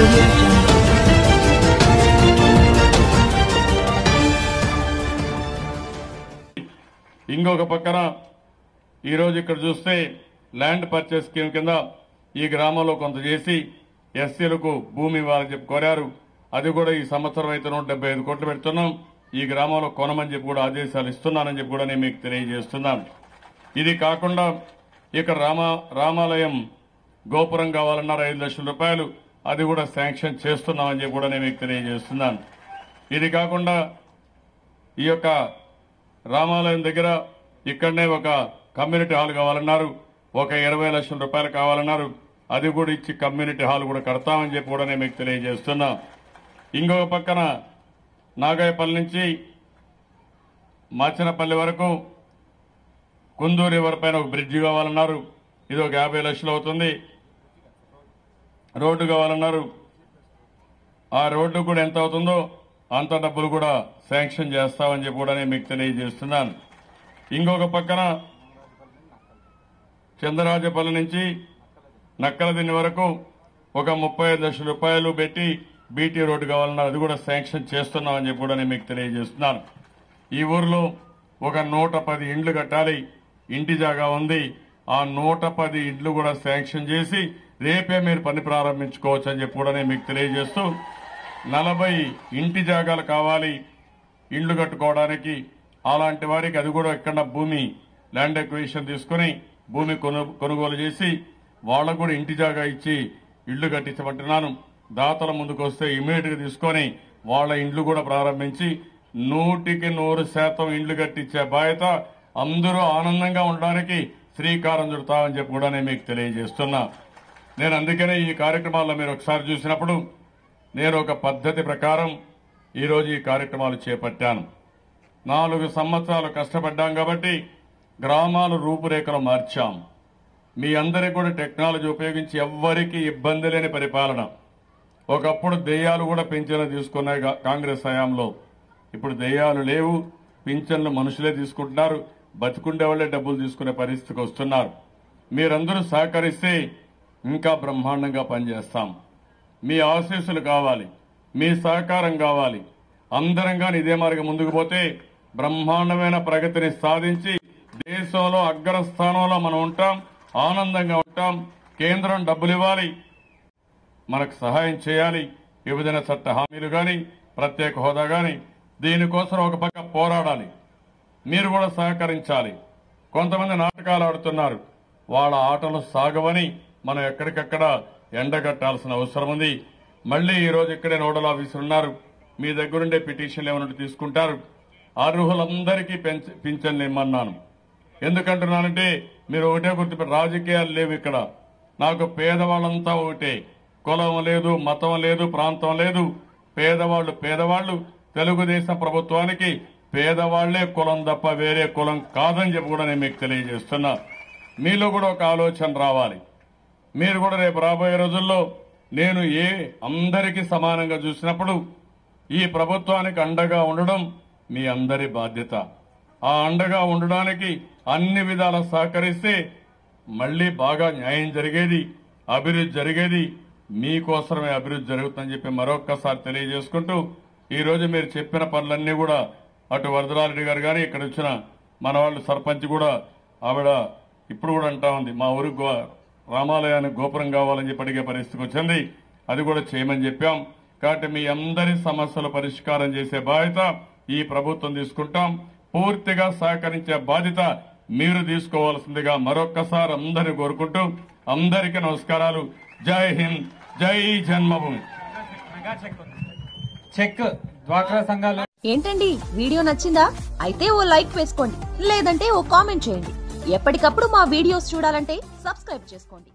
Audio Jungle. ఇంకొక పక్కన ఈరోజు ఇక్కడ చూస్తే ల్యాండ్ పర్చేస్ స్కీమ్ కింద ఈ గ్రామంలో కొంత చేసి ఎస్సీలకు భూమి ఇవ్వాలని చెప్పి కోరారు. అది కూడా ఈ సంవత్సరం అయితే 175 కోట్లు పెడుతున్నాం. ఈ గ్రామంలో కొనమని చెప్పి కూడా ఆదేశాలు ఇస్తున్నానని చెప్పి కూడా నేను మీకు తెలియజేస్తున్నాను. ఇది కాకుండా ఇక్కడ రామాలయం గోపురం కావాలన్నారు 5 లక్షల రూపాయలు. అది కూడా శాంక్షన్ చేస్తున్నామని చెప్పి కూడా నేను మీకు తెలియజేస్తున్నాను. ఇది కాకుండా ఈ యొక్క రామాలయం దగ్గర ఇక్కడనే ఒక కమ్యూనిటీ హాల్ కావాలన్నారు. ఒక 20 లక్షల రూపాయలు కావాలన్నారు. అది కూడా ఇచ్చి కమ్యూనిటీ హాల్ కూడా కడతామని చెప్పి కూడా నేను మీకు తెలియజేస్తున్నా. ఇంకొక పక్కన నాగాయపల్లి నుంచి మాచనపల్లి వరకు కుందూరు రివర్ పైన ఒక బ్రిడ్జి కావాలన్నారు. ఇది ఒక 50 లక్షలు అవుతుంది. రోడ్డు కావాలన్నారు. ఆ రోడ్డు కూడా ఎంత అవుతుందో అంత డబ్బులు కూడా శాంక్షన్ చేస్తామని చెప్పి కూడా నేను మీకు తెలియజేస్తున్నాను. ఇంకొక పక్కన చంద్రరాజపల్లి నుంచి నక్కలదిన్నె వరకు ఒక 35 లక్షల రూపాయలు పెట్టి బీటీ రోడ్డు కావాలన్నారు. అది కూడా శాంక్షన్ చేస్తున్నామని చెప్పి కూడా నేను మీకు తెలియజేస్తున్నాను. ఈ ఊర్లో ఒక 110 ఇండ్లు కట్టాలి. ఇంటి జాగా ఉంది. ఆ 110 ఇండ్లు కూడా శాంక్షన్ చేసి రేపే మీరు పని ప్రారంభించుకోవచ్చు అని చెప్పి కూడా నేను మీకు తెలియజేస్తూ 40 ఇంటి జాగాలు కావాలి ఇండ్లు కట్టుకోవడానికి. అలాంటి వారికి అది కూడా ఎక్కడ భూమి ల్యాండ్ ఎక్విజిషన్ తీసుకుని భూమి కొనుగోలు చేసి వాళ్ళకు కూడా ఇంటి జాగా ఇచ్చి ఇళ్లు కట్టించమంటున్నాను. దాతల ముందుకు వస్తే ఇమీడియట్ గా తీసుకొని వాళ్ళ ఇండ్లు కూడా ప్రారంభించి 100% ఇండ్లు కట్టించే బాధ్యత అందరూ ఆనందంగా ఉండడానికి శ్రీకారం చుడతామని చెప్పి కూడా నేను మీకు తెలియజేస్తున్నా. నేను అందుకనే ఈ కార్యక్రమాల్లో మీరు ఒకసారి చూసినప్పుడు నేను ఒక పద్ధతి ప్రకారం ఈరోజు ఈ కార్యక్రమాలు చేపట్టాను. 4 సంవత్సరాలు కష్టపడ్డాం కాబట్టి గ్రామాల రూపురేఖలు మార్చాం. మీ అందరికీ కూడా టెక్నాలజీ ఉపయోగించి ఎవ్వరికీ ఇబ్బంది లేని పరిపాలన. ఒకప్పుడు దెయ్యాలు కూడా పింఛన్లు తీసుకున్నాయి కాంగ్రెస్ హయాంలో. ఇప్పుడు దెయ్యాలు లేవు. పింఛన్లు మనుషులే తీసుకుంటున్నారు. బతికుండే వాళ్లే డబ్బులు తీసుకునే పరిస్థితికి వస్తున్నారు. మీరందరూ సహకరిస్తే ఇంకా బ్రహ్మాండంగా పనిచేస్తాం. మీ ఆశీస్సులు కావాలి. మీ సహకారం కావాలి. అందరంగా ఇదే మార్గం ముందుకు పోతే బ్రహ్మాండమైన ప్రగతిని సాధించి దేశంలో అగ్రస్థానంలో మనం ఉంటాం. ఆనందంగా ఉంటాం. కేంద్రం డబ్బులు ఇవ్వాలి, మనకు సహాయం చేయాలి. విభజన చట్ట హామీలు గాని ప్రత్యేక హోదా గాని దీనికోసం ఒక పక్క పోరాడాలి. మీరు కూడా సహకరించాలి. కొంతమంది నాటకాలు ఆడుతున్నారు. వాళ్ళ ఆటలు సాగవని మనం ఎక్కడికక్కడ ఎండగట్టాల్సిన అవసరం ఉంది. మళ్లీ ఈ రోజు ఇక్కడే నోడల్ ఆఫీసర్ ఉన్నారు. మీ దగ్గరుండే పిటిషన్లు ఏమన్నట్టు తీసుకుంటారు. అర్హులందరికీ పింఛన్లు ఇమ్మన్నాను. ఎందుకంటున్నానంటే మీరు ఒకటే గుర్తుపెట్టి రాజకీయాలు లేవు ఇక్కడ. నాకు పేదవాళ్ళంతా ఒకటే. కులం లేదు, మతం లేదు, ప్రాంతం లేదు. పేదవాళ్లు తెలుగుదేశం ప్రభుత్వానికి పేదవాళ్లే కులం తప్ప వేరే కులం కాదని చెప్పి కూడా నేను మీకు తెలియజేస్తున్నా. మీలో కూడా ఒక ఆలోచన రావాలి. మీరు కూడా రేపు రాబోయే రోజుల్లో నేను అందరికీ సమానంగా చూసినప్పుడు ఈ ప్రభుత్వానికి అండగా ఉండడం మీ అందరి బాధ్యత. ఆ అండగా ఉండడానికి అన్ని విధాలా సహకరిస్తే మళ్లీ బాగా న్యాయం జరిగేది, అభివృద్ధి జరిగేది. మీకోసమే అభివృద్ధి జరుగుతుందని చెప్పి మరొక్కసారి తెలియజేసుకుంటూ ఈ రోజు మీరు చెప్పిన పనులన్నీ కూడా అటు వరదరారెడ్డి గారు గాని ఇక్కడ వచ్చిన మన వాళ్ళు సర్పంచ్ కూడా ఆవిడ ఇప్పుడు కూడా అంటా ఉంది మా ఊరు రామాలయానికి గోపురం కావాలని చెప్పి అడిగే పరిస్థితికి వచ్చింది. అది కూడా చేయమని చెప్పాం. కాబట్టి మీ అందరి సమస్యల పరిష్కారం చేసే బాధ్యత ఈ ప్రభుత్వం తీసుకుంటాం. పూర్తిగా సహకరించే బాధ్యత మీరు తీసుకోవాల్సిందిగా మరొక్కసారి అందరినీ కోరుకుంటూ అందరికీ నమస్కారాలు. జై హింద్, జై జన్మభూమి. చెక్ డ్వాక్రా సంఘాలు. ఏంటండి వీడియో నచ్చిందా? అయితే ఓ లైక్ వేసుకోండి, లేదంటే ఓ కామెంట్ చేయండి. ఎప్పటికప్పుడు మా వీడియోస్ చూడాలంటే సబ్స్క్రైబ్ చేసుకోండి.